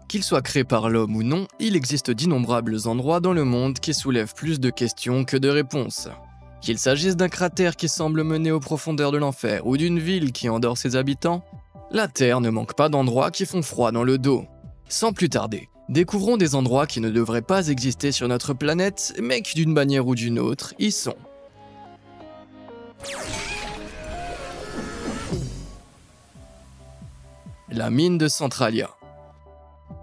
Qu'il soit créé par l'homme ou non, il existe d'innombrables endroits dans le monde qui soulèvent plus de questions que de réponses. Qu'il s'agisse d'un cratère qui semble mener aux profondeurs de l'enfer ou d'une ville qui endort ses habitants, la Terre ne manque pas d'endroits qui font froid dans le dos. Sans plus tarder, découvrons des endroits qui ne devraient pas exister sur notre planète, mais qui d'une manière ou d'une autre y sont. La mine de Centralia.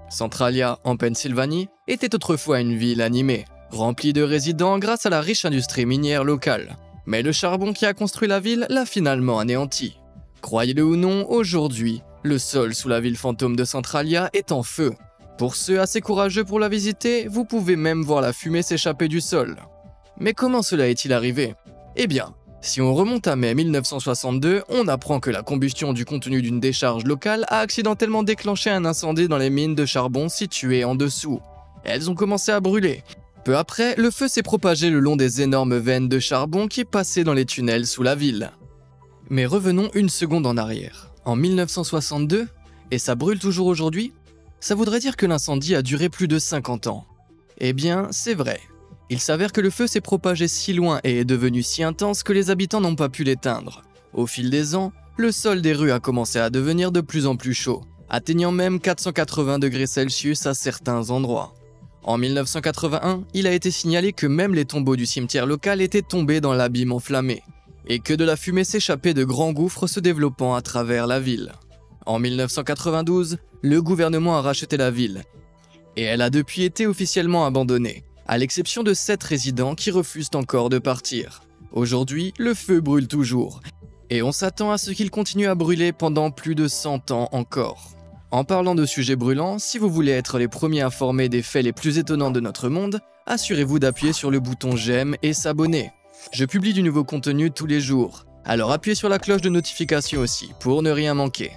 Centralia, en Pennsylvanie, était autrefois une ville animée, remplie de résidents grâce à la riche industrie minière locale. Mais le charbon qui a construit la ville l'a finalement anéanti. Croyez-le ou non, aujourd'hui, le sol sous la ville fantôme de Centralia est en feu. Pour ceux assez courageux pour la visiter, vous pouvez même voir la fumée s'échapper du sol. Mais comment cela est-il arrivé? Eh bien, si on remonte à mai 1962, on apprend que la combustion du contenu d'une décharge locale a accidentellement déclenché un incendie dans les mines de charbon situées en dessous. Elles ont commencé à brûler. Peu après, le feu s'est propagé le long des énormes veines de charbon qui passaient dans les tunnels sous la ville. Mais revenons une seconde en arrière. En 1962, et ça brûle toujours aujourd'hui, ça voudrait dire que l'incendie a duré plus de 50 ans. Eh bien, c'est vrai. Il s'avère que le feu s'est propagé si loin et est devenu si intense que les habitants n'ont pas pu l'éteindre. Au fil des ans, le sol des rues a commencé à devenir de plus en plus chaud, atteignant même 480 degrés Celsius à certains endroits. En 1981, il a été signalé que même les tombeaux du cimetière local étaient tombés dans l'abîme enflammé, et que de la fumée s'échappait de grands gouffres se développant à travers la ville. En 1992, le gouvernement a racheté la ville, et elle a depuis été officiellement abandonnée, à l'exception de 7 résidents qui refusent encore de partir. Aujourd'hui, le feu brûle toujours, et on s'attend à ce qu'il continue à brûler pendant plus de 100 ans encore. En parlant de sujets brûlants, si vous voulez être les premiers informés des faits les plus étonnants de notre monde, assurez-vous d'appuyer sur le bouton j'aime et s'abonner. Je publie du nouveau contenu tous les jours, alors appuyez sur la cloche de notification aussi pour ne rien manquer.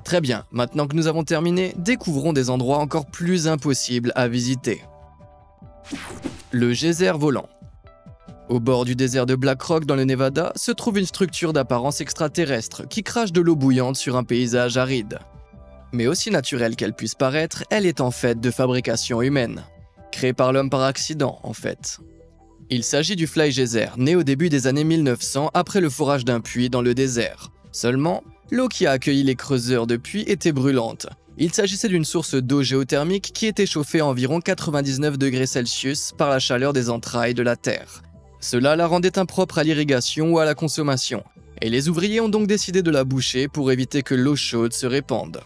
Très bien, maintenant que nous avons terminé, découvrons des endroits encore plus impossibles à visiter. Le geyser volant. Au bord du désert de Black Rock dans le Nevada se trouve une structure d'apparence extraterrestre qui crache de l'eau bouillante sur un paysage aride. Mais aussi naturelle qu'elle puisse paraître, elle est en fait de fabrication humaine. Créée par l'homme par accident, en fait. Il s'agit du Fly Geyser, né au début des années 1900 après le forage d'un puits dans le désert. Seulement, l'eau qui a accueilli les creuseurs de puits était brûlante. Il s'agissait d'une source d'eau géothermique qui était chauffée à environ 99 degrés Celsius par la chaleur des entrailles de la Terre. Cela la rendait impropre à l'irrigation ou à la consommation, et les ouvriers ont donc décidé de la boucher pour éviter que l'eau chaude se répande.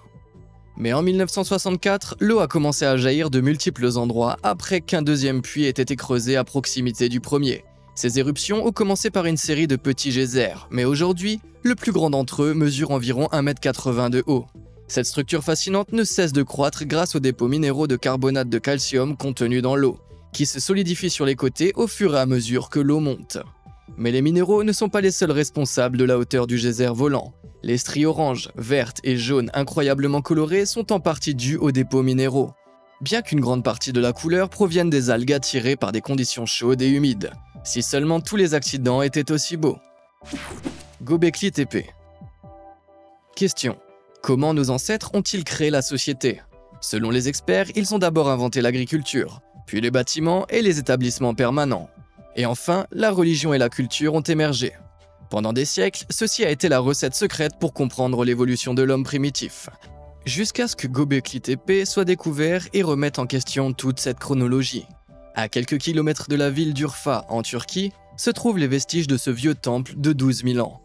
Mais en 1964, l'eau a commencé à jaillir de multiples endroits après qu'un deuxième puits ait été creusé à proximité du premier. Ces éruptions ont commencé par une série de petits geysers, mais aujourd'hui, le plus grand d'entre eux mesure environ 1,80 m de haut. Cette structure fascinante ne cesse de croître grâce aux dépôts minéraux de carbonate de calcium contenus dans l'eau, qui se solidifient sur les côtés au fur et à mesure que l'eau monte. Mais les minéraux ne sont pas les seuls responsables de la hauteur du geyser volant. Les stries oranges, vertes et jaunes incroyablement colorées sont en partie dues aux dépôts minéraux, bien qu'une grande partie de la couleur provienne des algues attirées par des conditions chaudes et humides. Si seulement tous les accidents étaient aussi beaux. Göbekli Tepe. Question. Comment nos ancêtres ont-ils créé la société? Selon les experts, ils ont d'abord inventé l'agriculture, puis les bâtiments et les établissements permanents. Et enfin, la religion et la culture ont émergé. Pendant des siècles, ceci a été la recette secrète pour comprendre l'évolution de l'homme primitif. Jusqu'à ce que Göbekli Tepe soit découvert et remette en question toute cette chronologie. À quelques kilomètres de la ville d'Urfa, en Turquie, se trouvent les vestiges de ce vieux temple de 12 000 ans.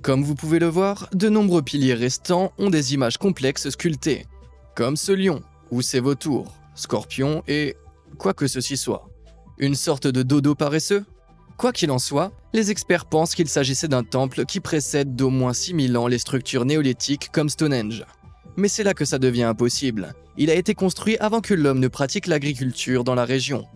Comme vous pouvez le voir, de nombreux piliers restants ont des images complexes sculptées, comme ce lion, ou ces vautours, scorpions et quoi que ceci soit. Une sorte de dodo paresseux? Quoi qu'il en soit, les experts pensent qu'il s'agissait d'un temple qui précède d'au moins 6000 ans les structures néolithiques comme Stonehenge. Mais c'est là que ça devient impossible. Il a été construit avant que l'homme ne pratique l'agriculture dans la région.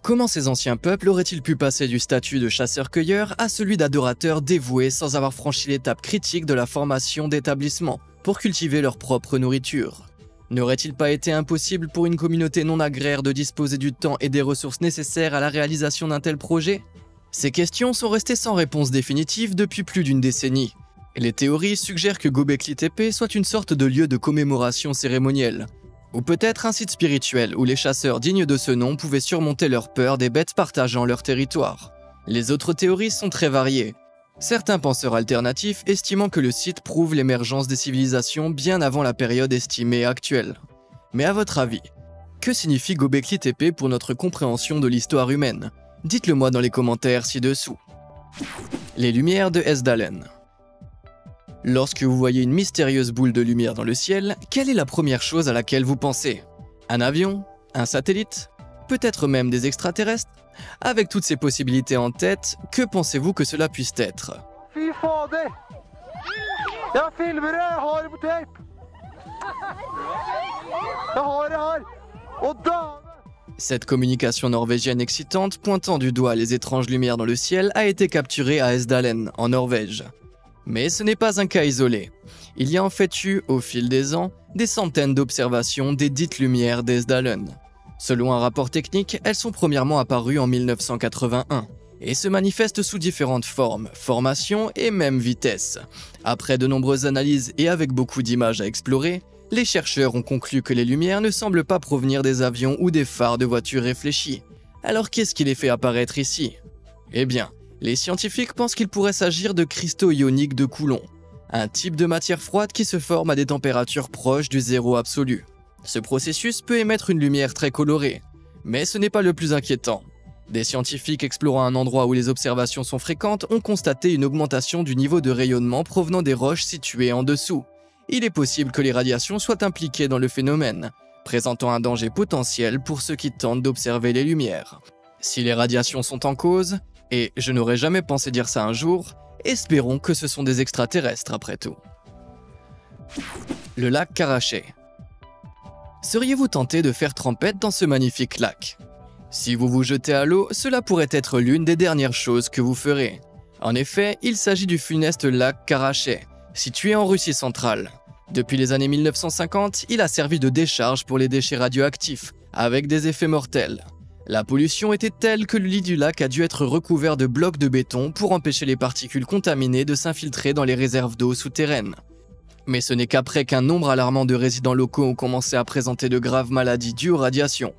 Comment ces anciens peuples auraient-ils pu passer du statut de chasseurs-cueilleurs à celui d'adorateurs dévoués sans avoir franchi l'étape critique de la formation d'établissements pour cultiver leur propre nourriture? N'aurait-il pas été impossible pour une communauté non agraire de disposer du temps et des ressources nécessaires à la réalisation d'un tel projet? Ces questions sont restées sans réponse définitive depuis plus d'une décennie. Les théories suggèrent que Göbekli Tepe soit une sorte de lieu de commémoration cérémonielle, Ou peut-être un site spirituel où les chasseurs dignes de ce nom pouvaient surmonter leur peur des bêtes partageant leur territoire. Les autres théories sont très variées. Certains penseurs alternatifs estimant que le site prouve l'émergence des civilisations bien avant la période estimée actuelle. Mais à votre avis, que signifie Göbekli Tepe pour notre compréhension de l'histoire humaine? Dites-le moi dans les commentaires ci-dessous. Les lumières de Esdalen. Lorsque vous voyez une mystérieuse boule de lumière dans le ciel, quelle est la première chose à laquelle vous pensez? Un avion? Un satellite? Peut-être même des extraterrestres? Avec toutes ces possibilités en tête, que pensez-vous que cela puisse être? Cette communication norvégienne excitante pointant du doigt les étranges lumières dans le ciel a été capturée à Esdalen, en Norvège. Mais ce n'est pas un cas isolé. Il y a en fait eu, au fil des ans, des centaines d'observations des dites lumières d'Esdalen. Selon un rapport technique, elles sont premièrement apparues en 1981 et se manifestent sous différentes formes, formations et même vitesses. Après de nombreuses analyses et avec beaucoup d'images à explorer, les chercheurs ont conclu que les lumières ne semblent pas provenir des avions ou des phares de voitures réfléchis. Alors qu'est-ce qui les fait apparaître ici? Eh bien, les scientifiques pensent qu'il pourrait s'agir de cristaux ioniques de Coulomb, un type de matière froide qui se forme à des températures proches du zéro absolu. Ce processus peut émettre une lumière très colorée, mais ce n'est pas le plus inquiétant. Des scientifiques explorant un endroit où les observations sont fréquentes ont constaté une augmentation du niveau de rayonnement provenant des roches situées en dessous. Il est possible que les radiations soient impliquées dans le phénomène, présentant un danger potentiel pour ceux qui tentent d'observer les lumières. Si les radiations sont en cause, et je n'aurais jamais pensé dire ça un jour, espérons que ce sont des extraterrestres après tout. Le lac Karaché. Seriez-vous tenté de faire trempette dans ce magnifique lac? Si vous vous jetez à l'eau, cela pourrait être l'une des dernières choses que vous ferez. En effet, il s'agit du funeste lac Karaché, situé en Russie centrale. Depuis les années 1950, il a servi de décharge pour les déchets radioactifs, avec des effets mortels. La pollution était telle que le lit du lac a dû être recouvert de blocs de béton pour empêcher les particules contaminées de s'infiltrer dans les réserves d'eau souterraines. Mais ce n'est qu'après qu'un nombre alarmant de résidents locaux ont commencé à présenter de graves maladies dues aux radiations.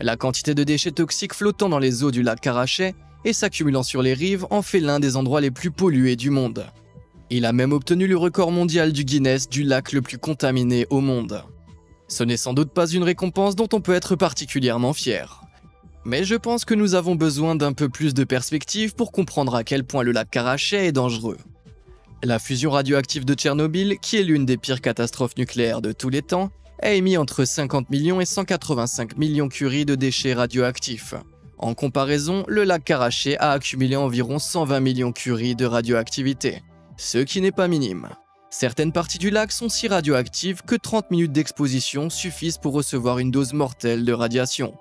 La quantité de déchets toxiques flottant dans les eaux du lac Karaché et s'accumulant sur les rives en fait l'un des endroits les plus pollués du monde. Il a même obtenu le record mondial du Guinness du lac le plus contaminé au monde. Ce n'est sans doute pas une récompense dont on peut être particulièrement fier. Mais je pense que nous avons besoin d'un peu plus de perspective pour comprendre à quel point le lac Karaché est dangereux. La fusion radioactive de Tchernobyl, qui est l'une des pires catastrophes nucléaires de tous les temps, a émis entre 50 millions et 185 millions curies de déchets radioactifs. En comparaison, le lac Karaché a accumulé environ 120 millions curies de radioactivité, ce qui n'est pas minime. Certaines parties du lac sont si radioactives que 30 minutes d'exposition suffisent pour recevoir une dose mortelle de radiation.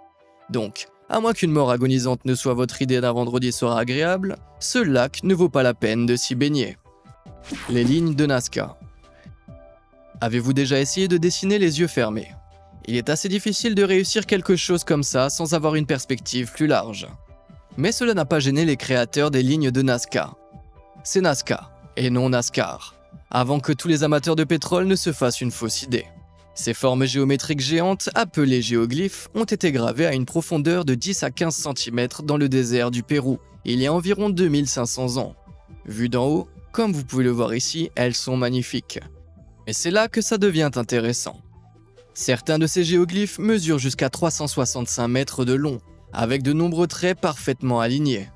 Donc, à moins qu'une mort agonisante ne soit votre idée d'un vendredi soir agréable, ce lac ne vaut pas la peine de s'y baigner. Les lignes de Nazca. Avez-vous déjà essayé de dessiner les yeux fermés? Il est assez difficile de réussir quelque chose comme ça sans avoir une perspective plus large. Mais cela n'a pas gêné les créateurs des lignes de Nazca. C'est Nazca, et non NASCAR, avant que tous les amateurs de pétrole ne se fassent une fausse idée. Ces formes géométriques géantes, appelées géoglyphes, ont été gravées à une profondeur de 10 à 15 cm dans le désert du Pérou, il y a environ 2500 ans. Vues d'en haut, comme vous pouvez le voir ici, elles sont magnifiques. Mais c'est là que ça devient intéressant. Certains de ces géoglyphes mesurent jusqu'à 365 mètres de long, avec de nombreux traits parfaitement alignés.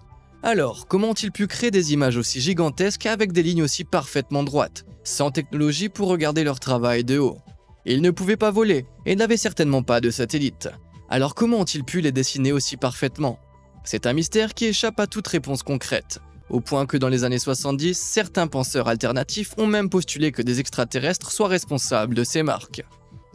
Alors, comment ont-ils pu créer des images aussi gigantesques avec des lignes aussi parfaitement droites, sans technologie pour regarder leur travail de haut? Ils ne pouvaient pas voler et n'avaient certainement pas de satellite. Alors comment ont-ils pu les dessiner aussi parfaitement? C'est un mystère qui échappe à toute réponse concrète. Au point que dans les années 70, certains penseurs alternatifs ont même postulé que des extraterrestres soient responsables de ces marques.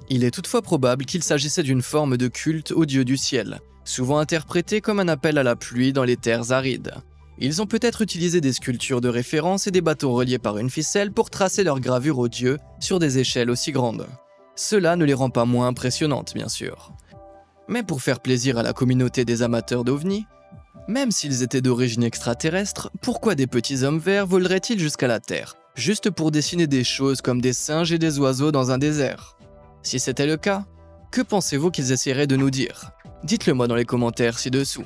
Il est toutefois probable qu'il s'agissait d'une forme de culte au dieu du ciel, souvent interprété comme un appel à la pluie dans les terres arides. Ils ont peut-être utilisé des sculptures de référence et des bâtons reliés par une ficelle pour tracer leur gravure au dieu sur des échelles aussi grandes. Cela ne les rend pas moins impressionnantes, bien sûr. Mais pour faire plaisir à la communauté des amateurs d'ovnis, même s'ils étaient d'origine extraterrestre, pourquoi des petits hommes verts voleraient-ils jusqu'à la Terre, juste pour dessiner des choses comme des singes et des oiseaux dans un désert? Si c'était le cas, Que pensez-vous qu'ils essaieraient de nous dire? Dites-le moi dans les commentaires ci-dessous.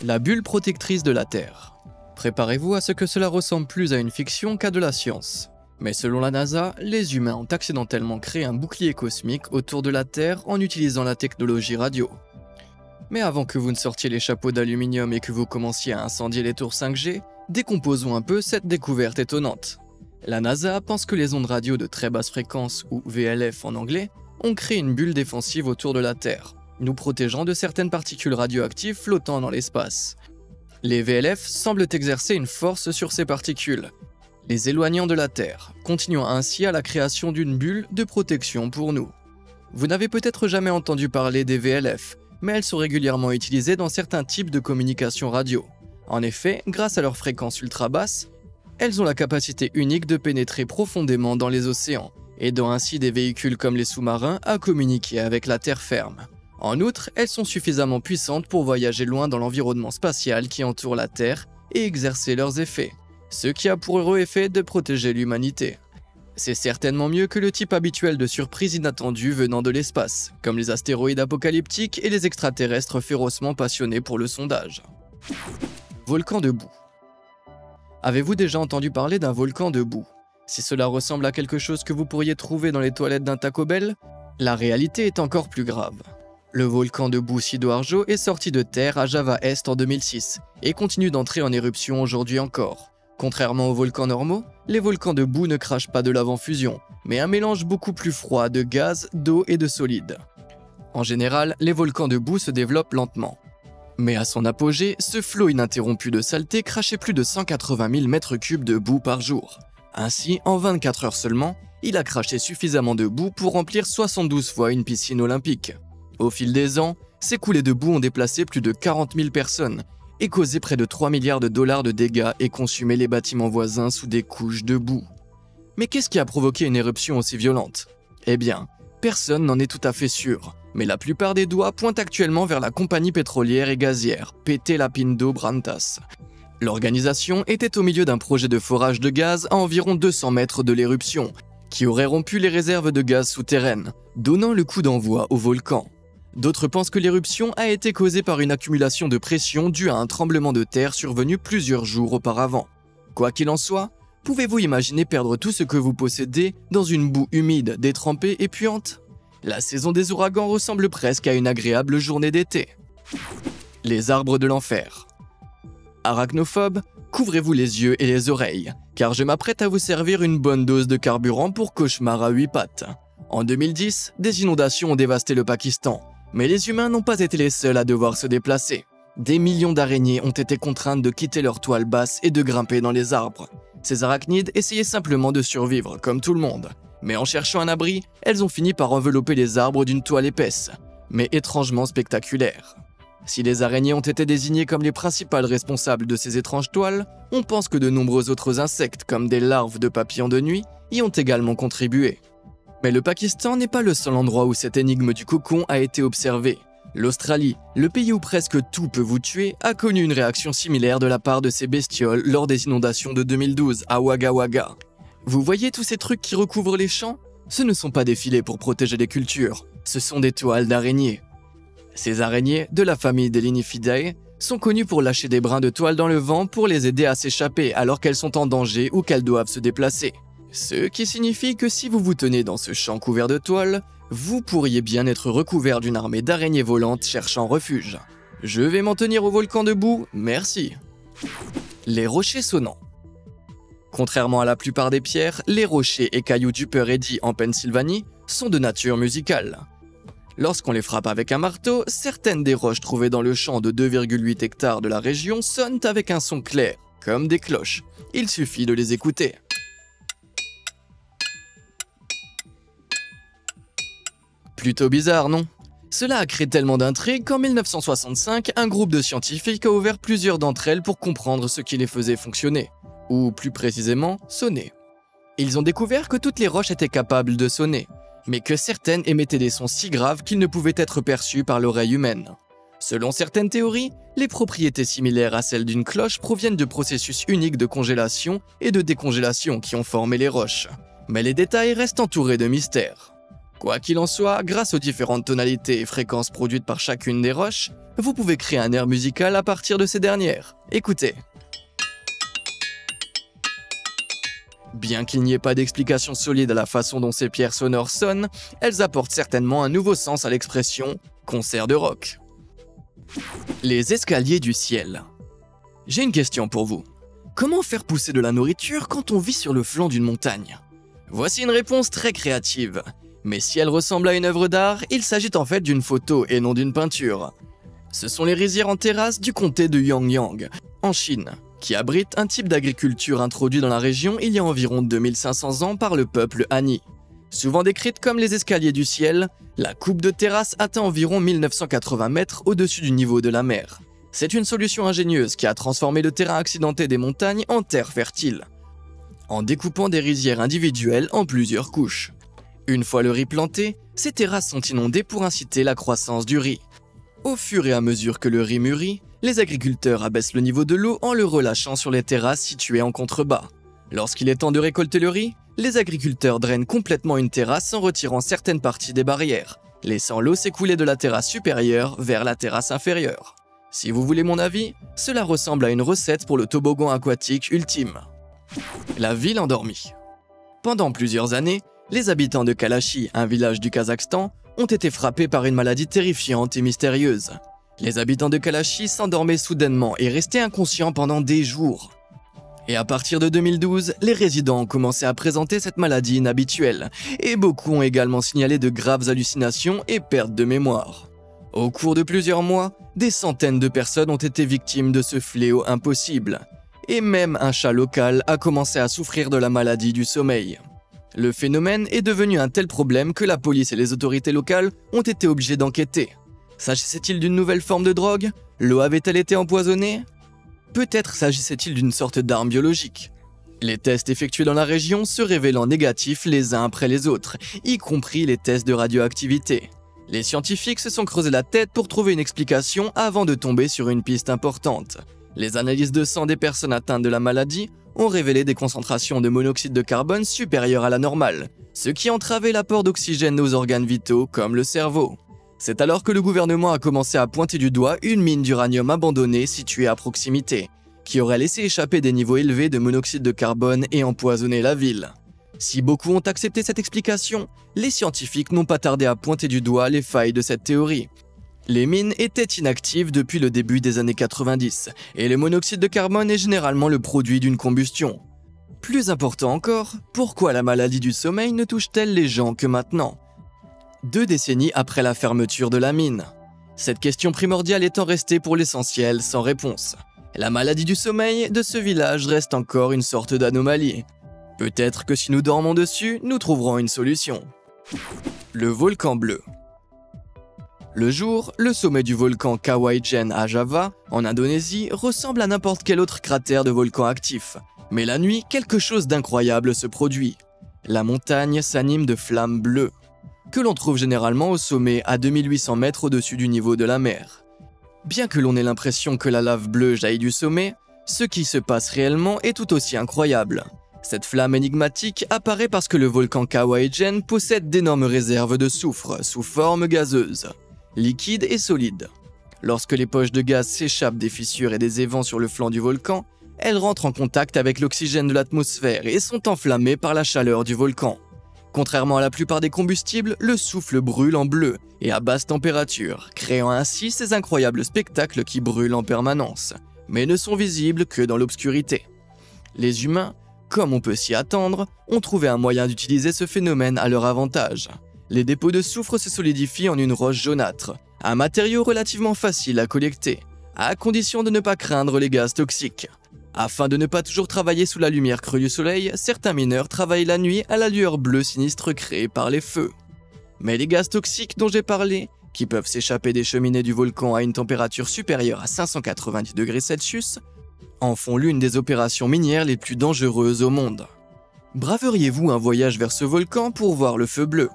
La bulle protectrice de la Terre. Préparez-vous à ce que cela ressemble plus à une fiction qu'à de la science. Mais selon la NASA, les humains ont accidentellement créé un bouclier cosmique autour de la Terre en utilisant la technologie radio. Mais avant que vous ne sortiez les chapeaux d'aluminium et que vous commenciez à incendier les tours 5G, décomposons un peu cette découverte étonnante. La NASA pense que les ondes radio de très basse fréquence, ou VLF en anglais, ont créé une bulle défensive autour de la Terre, nous protégeant de certaines particules radioactives flottant dans l'espace. Les VLF semblent exercer une force sur ces particules, les éloignant de la Terre, continuant ainsi à la création d'une bulle de protection pour nous. Vous n'avez peut-être jamais entendu parler des VLF, mais elles sont régulièrement utilisées dans certains types de communication radio. En effet, grâce à leur fréquence ultra basse, elles ont la capacité unique de pénétrer profondément dans les océans, aidant ainsi des véhicules comme les sous-marins à communiquer avec la terre ferme. En outre, elles sont suffisamment puissantes pour voyager loin dans l'environnement spatial qui entoure la Terre et exercer leurs effets, ce qui a pour heureux effet de protéger l'humanité. C'est certainement mieux que le type habituel de surprises inattendues venant de l'espace, comme les astéroïdes apocalyptiques et les extraterrestres férocement passionnés pour le sondage. Volcan de boue. Avez-vous déjà entendu parler d'un volcan de boue? Si cela ressemble à quelque chose que vous pourriez trouver dans les toilettes d'un Taco Bell, la réalité est encore plus grave. Le volcan de boue Sidoarjo est sorti de terre à Java Est en 2006 et continue d'entrer en éruption aujourd'hui encore. Contrairement aux volcans normaux, les volcans de boue ne crachent pas de lave en fusion, mais un mélange beaucoup plus froid de gaz, d'eau et de solide. En général, les volcans de boue se développent lentement. Mais à son apogée, ce flot ininterrompu de saleté crachait plus de 180 000 m3 de boue par jour. Ainsi, en 24 heures seulement, il a craché suffisamment de boue pour remplir 72 fois une piscine olympique. Au fil des ans, ces coulées de boue ont déplacé plus de 40 000 personnes et causé près de 3 milliards de dollars de dégâts et consumé les bâtiments voisins sous des couches de boue. Mais qu'est-ce qui a provoqué une éruption aussi violente? Eh bien, personne n'en est tout à fait sûr, mais la plupart des doigts pointent actuellement vers la compagnie pétrolière et gazière, PT Lapindo Brantas. L'organisation était au milieu d'un projet de forage de gaz à environ 200 mètres de l'éruption, qui aurait rompu les réserves de gaz souterraines, donnant le coup d'envoi au volcan. D'autres pensent que l'éruption a été causée par une accumulation de pression due à un tremblement de terre survenu plusieurs jours auparavant. Quoi qu'il en soit, pouvez-vous imaginer perdre tout ce que vous possédez dans une boue humide, détrempée et puante? La saison des ouragans ressemble presque à une agréable journée d'été. Les arbres de l'enfer. Arachnophobes, couvrez-vous les yeux et les oreilles, car je m'apprête à vous servir une bonne dose de carburant pour cauchemar à 8 pattes. En 2010, des inondations ont dévasté le Pakistan, mais les humains n'ont pas été les seuls à devoir se déplacer. Des millions d'araignées ont été contraintes de quitter leur toile basse et de grimper dans les arbres. Ces arachnides essayaient simplement de survivre, comme tout le monde. Mais en cherchant un abri, elles ont fini par envelopper les arbres d'une toile épaisse, mais étrangement spectaculaire. Si les araignées ont été désignées comme les principales responsables de ces étranges toiles, on pense que de nombreux autres insectes, comme des larves de papillons de nuit, y ont également contribué. Mais le Pakistan n'est pas le seul endroit où cette énigme du cocon a été observée. L'Australie, le pays où presque tout peut vous tuer, a connu une réaction similaire de la part de ces bestioles lors des inondations de 2012 à Wagga Wagga. Vous voyez tous ces trucs qui recouvrent les champs? Ce ne sont pas des filets pour protéger les cultures, ce sont des toiles d'araignées. Ces araignées, de la famille des Linifidae, sont connues pour lâcher des brins de toile dans le vent pour les aider à s'échapper alors qu'elles sont en danger ou qu'elles doivent se déplacer. Ce qui signifie que si vous vous tenez dans ce champ couvert de toile, vous pourriez bien être recouvert d'une armée d'araignées volantes cherchant refuge. Je vais m'en tenir au volcan de boue, merci. Les rochers sonnants. Contrairement à la plupart des pierres, les rochers et cailloux d'Upper Eddy en Pennsylvanie sont de nature musicale. Lorsqu'on les frappe avec un marteau, certaines des roches trouvées dans le champ de 2,8 hectares de la région sonnent avec un son clair, comme des cloches. Il suffit de les écouter. Plutôt bizarre, non? Cela a créé tellement d'intrigues qu'en 1965, un groupe de scientifiques a ouvert plusieurs d'entre elles pour comprendre ce qui les faisait fonctionner, ou plus précisément, sonner. Ils ont découvert que toutes les roches étaient capables de sonner, mais que certaines émettaient des sons si graves qu'ils ne pouvaient être perçus par l'oreille humaine. Selon certaines théories, les propriétés similaires à celles d'une cloche proviennent de processus uniques de congélation et de décongélation qui ont formé les roches. Mais les détails restent entourés de mystères. Quoi qu'il en soit, grâce aux différentes tonalités et fréquences produites par chacune des roches, vous pouvez créer un air musical à partir de ces dernières. Écoutez. Bien qu'il n'y ait pas d'explication solide à la façon dont ces pierres sonores sonnent, elles apportent certainement un nouveau sens à l'expression « concert de rock ». Les escaliers du ciel. J'ai une question pour vous. Comment faire pousser de la nourriture quand on vit sur le flanc d'une montagne? Voici une réponse très créative. Mais si elle ressemble à une œuvre d'art, il s'agit en fait d'une photo et non d'une peinture. Ce sont les rizières en terrasse du comté de Yangyang, en Chine, qui abritent un type d'agriculture introduit dans la région il y a environ 2500 ans par le peuple Han. Souvent décrite comme les escaliers du ciel, la coupe de terrasse atteint environ 1980 mètres au-dessus du niveau de la mer. C'est une solution ingénieuse qui a transformé le terrain accidenté des montagnes en terre fertile, en découpant des rizières individuelles en plusieurs couches. Une fois le riz planté, ces terrasses sont inondées pour inciter la croissance du riz. Au fur et à mesure que le riz mûrit, les agriculteurs abaissent le niveau de l'eau en le relâchant sur les terrasses situées en contrebas. Lorsqu'il est temps de récolter le riz, les agriculteurs drainent complètement une terrasse en retirant certaines parties des barrières, laissant l'eau s'écouler de la terrasse supérieure vers la terrasse inférieure. Si vous voulez mon avis, cela ressemble à une recette pour le toboggan aquatique ultime. La ville endormie. Pendant plusieurs années, les habitants de Kalachi, un village du Kazakhstan, ont été frappés par une maladie terrifiante et mystérieuse. Les habitants de Kalachi s'endormaient soudainement et restaient inconscients pendant des jours. Et à partir de 2012, les résidents ont commencé à présenter cette maladie inhabituelle, et beaucoup ont également signalé de graves hallucinations et pertes de mémoire. Au cours de plusieurs mois, des centaines de personnes ont été victimes de ce fléau impossible, et même un chat local a commencé à souffrir de la maladie du sommeil. Le phénomène est devenu un tel problème que la police et les autorités locales ont été obligées d'enquêter. S'agissait-il d'une nouvelle forme de drogue? L'eau avait-elle été empoisonnée? Peut-être s'agissait-il d'une sorte d'arme biologique. Les tests effectués dans la région se révélant négatifs les uns après les autres, y compris les tests de radioactivité. Les scientifiques se sont creusé la tête pour trouver une explication avant de tomber sur une piste importante. Les analyses de sang des personnes atteintes de la maladie ont révélé des concentrations de monoxyde de carbone supérieures à la normale, ce qui entravait l'apport d'oxygène aux organes vitaux comme le cerveau. C'est alors que le gouvernement a commencé à pointer du doigt une mine d'uranium abandonnée située à proximité, qui aurait laissé échapper des niveaux élevés de monoxyde de carbone et empoisonné la ville. Si beaucoup ont accepté cette explication, les scientifiques n'ont pas tardé à pointer du doigt les failles de cette théorie. Les mines étaient inactives depuis le début des années 90, et le monoxyde de carbone est généralement le produit d'une combustion. Plus important encore, pourquoi la maladie du sommeil ne touche-t-elle les gens que maintenant, 2 décennies après la fermeture de la mine? Cette question primordiale étant restée pour l'essentiel sans réponse. La maladie du sommeil de ce village reste encore une sorte d'anomalie. Peut-être que si nous dormons dessus, nous trouverons une solution. Le volcan bleu. Le jour, le sommet du volcan Kawaïjen à Java, en Indonésie, ressemble à n'importe quel autre cratère de volcan actif. Mais la nuit, quelque chose d'incroyable se produit. La montagne s'anime de flammes bleues, que l'on trouve généralement au sommet à 2800 mètres au-dessus du niveau de la mer. Bien que l'on ait l'impression que la lave bleue jaillit du sommet, ce qui se passe réellement est tout aussi incroyable. Cette flamme énigmatique apparaît parce que le volcan Kawaïjen possède d'énormes réserves de soufre sous forme gazeuse, liquide et solide. Lorsque les poches de gaz s'échappent des fissures et des évents sur le flanc du volcan, elles rentrent en contact avec l'oxygène de l'atmosphère et sont enflammées par la chaleur du volcan. Contrairement à la plupart des combustibles, le souffle brûle en bleu et à basse température, créant ainsi ces incroyables spectacles qui brûlent en permanence, mais ne sont visibles que dans l'obscurité. Les humains, comme on peut s'y attendre, ont trouvé un moyen d'utiliser ce phénomène à leur avantage. Les dépôts de soufre se solidifient en une roche jaunâtre, un matériau relativement facile à collecter, à condition de ne pas craindre les gaz toxiques. Afin de ne pas toujours travailler sous la lumière crue du soleil, certains mineurs travaillent la nuit à la lueur bleue sinistre créée par les feux. Mais les gaz toxiques dont j'ai parlé, qui peuvent s'échapper des cheminées du volcan à une température supérieure à 590 degrés Celsius, en font l'une des opérations minières les plus dangereuses au monde. Braveriez-vous un voyage vers ce volcan pour voir le feu bleu?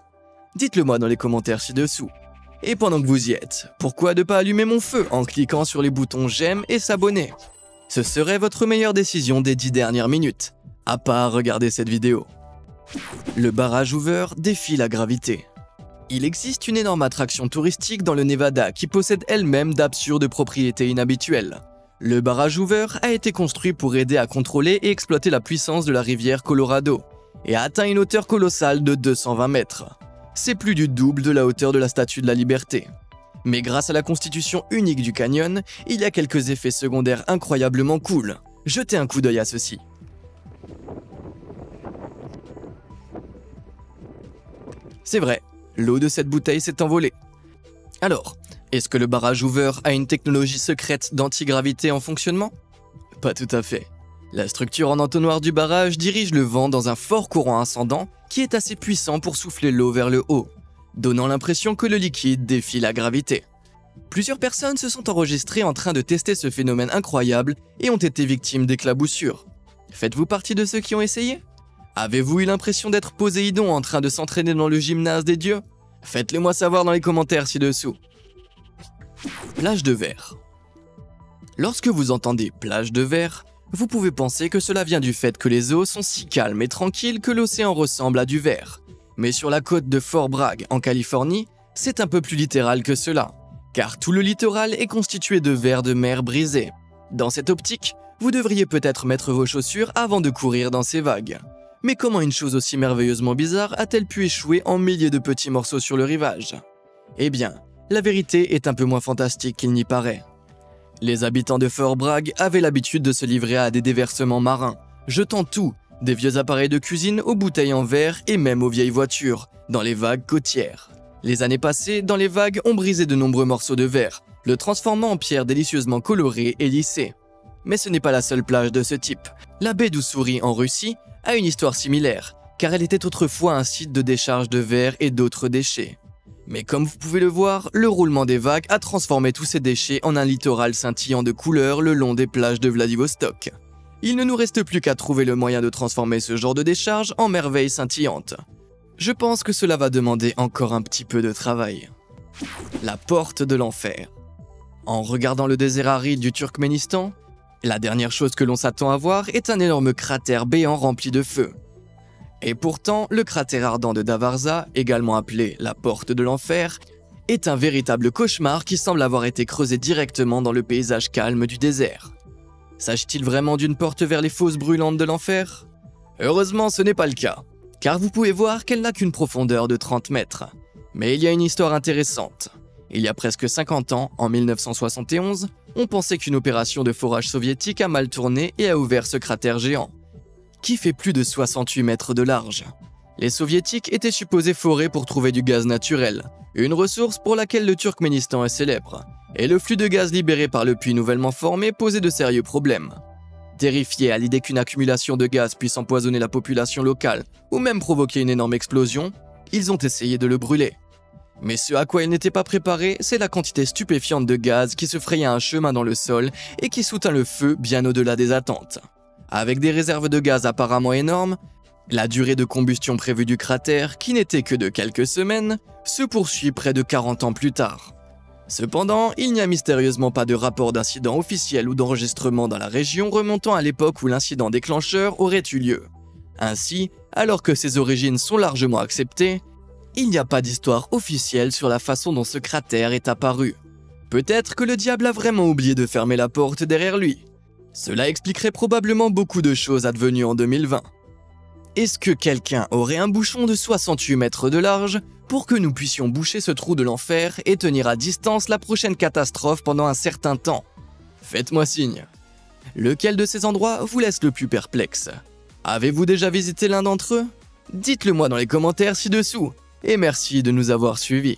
Dites-le moi dans les commentaires ci-dessous. Et pendant que vous y êtes, pourquoi ne pas allumer mon feu en cliquant sur les boutons j'aime et s'abonner? Ce serait votre meilleure décision des 10 dernières minutes, à part regarder cette vidéo. Le barrage Hoover défie la gravité. Il existe une énorme attraction touristique dans le Nevada qui possède elle-même d'absurdes propriétés inhabituelles. Le barrage Hoover a été construit pour aider à contrôler et exploiter la puissance de la rivière Colorado et a atteint une hauteur colossale de 220 mètres. C'est plus du double de la hauteur de la Statue de la Liberté. Mais grâce à la constitution unique du canyon, il y a quelques effets secondaires incroyablement cool. Jetez un coup d'œil à ceci. C'est vrai, l'eau de cette bouteille s'est envolée. Alors, est-ce que le barrage Hoover a une technologie secrète d'antigravité en fonctionnement? Pas tout à fait. La structure en entonnoir du barrage dirige le vent dans un fort courant ascendant qui est assez puissant pour souffler l'eau vers le haut, donnant l'impression que le liquide défie la gravité. Plusieurs personnes se sont enregistrées en train de tester ce phénomène incroyable et ont été victimes d'éclaboussures. Faites-vous partie de ceux qui ont essayé? Avez-vous eu l'impression d'être Poséidon en train de s'entraîner dans le gymnase des dieux? Faites-le moi savoir dans les commentaires ci-dessous. Plage de verre. Lorsque vous entendez plage de verre, vous pouvez penser que cela vient du fait que les eaux sont si calmes et tranquilles que l'océan ressemble à du verre. Mais sur la côte de Fort Bragg, en Californie, c'est un peu plus littéral que cela, car tout le littoral est constitué de verre de mer brisé. Dans cette optique, vous devriez peut-être mettre vos chaussures avant de courir dans ces vagues. Mais comment une chose aussi merveilleusement bizarre a-t-elle pu échouer en milliers de petits morceaux sur le rivage? Eh bien, la vérité est un peu moins fantastique qu'il n'y paraît. Les habitants de Fort Bragg avaient l'habitude de se livrer à des déversements marins, jetant tout, des vieux appareils de cuisine aux bouteilles en verre et même aux vieilles voitures, dans les vagues côtières. Les années passées, dans les vagues, on brisait de nombreux morceaux de verre, le transformant en pierres délicieusement colorées et lissées. Mais ce n'est pas la seule plage de ce type. La baie d'Ussuri en Russie a une histoire similaire, car elle était autrefois un site de décharge de verre et d'autres déchets. Mais comme vous pouvez le voir, le roulement des vagues a transformé tous ces déchets en un littoral scintillant de couleurs le long des plages de Vladivostok. Il ne nous reste plus qu'à trouver le moyen de transformer ce genre de décharge en merveille scintillante. Je pense que cela va demander encore un petit peu de travail. La porte de l'enfer. En regardant le désert aride du Turkménistan, la dernière chose que l'on s'attend à voir est un énorme cratère béant rempli de feu. Et pourtant, le cratère ardent de Davarza, également appelé la porte de l'enfer, est un véritable cauchemar qui semble avoir été creusé directement dans le paysage calme du désert. S'agit-il vraiment d'une porte vers les fosses brûlantes de l'enfer? Heureusement, ce n'est pas le cas, car vous pouvez voir qu'elle n'a qu'une profondeur de 30 mètres. Mais il y a une histoire intéressante. Il y a presque 50 ans, en 1971, on pensait qu'une opération de forage soviétique a mal tourné et a ouvert ce cratère géant, qui fait plus de 68 mètres de large. Les soviétiques étaient supposés forer pour trouver du gaz naturel, une ressource pour laquelle le Turkménistan est célèbre, et le flux de gaz libéré par le puits nouvellement formé posait de sérieux problèmes. Terrifiés à l'idée qu'une accumulation de gaz puisse empoisonner la population locale ou même provoquer une énorme explosion, ils ont essayé de le brûler. Mais ce à quoi ils n'étaient pas préparés, c'est la quantité stupéfiante de gaz qui se frayait un chemin dans le sol et qui soutint le feu bien au-delà des attentes. Avec des réserves de gaz apparemment énormes, la durée de combustion prévue du cratère, qui n'était que de quelques semaines, se poursuit près de 40 ans plus tard. Cependant, il n'y a mystérieusement pas de rapport d'incident officiel ou d'enregistrement dans la région remontant à l'époque où l'incident déclencheur aurait eu lieu. Ainsi, alors que ses origines sont largement acceptées, il n'y a pas d'histoire officielle sur la façon dont ce cratère est apparu. Peut-être que le diable a vraiment oublié de fermer la porte derrière lui. Cela expliquerait probablement beaucoup de choses advenues en 2020. Est-ce que quelqu'un aurait un bouchon de 68 mètres de large pour que nous puissions boucher ce trou de l'enfer et tenir à distance la prochaine catastrophe pendant un certain temps? Faites-moi signe. Lequel de ces endroits vous laisse le plus perplexe? Avez-vous déjà visité l'un d'entre eux? Dites-le moi dans les commentaires ci-dessous. Et merci de nous avoir suivis.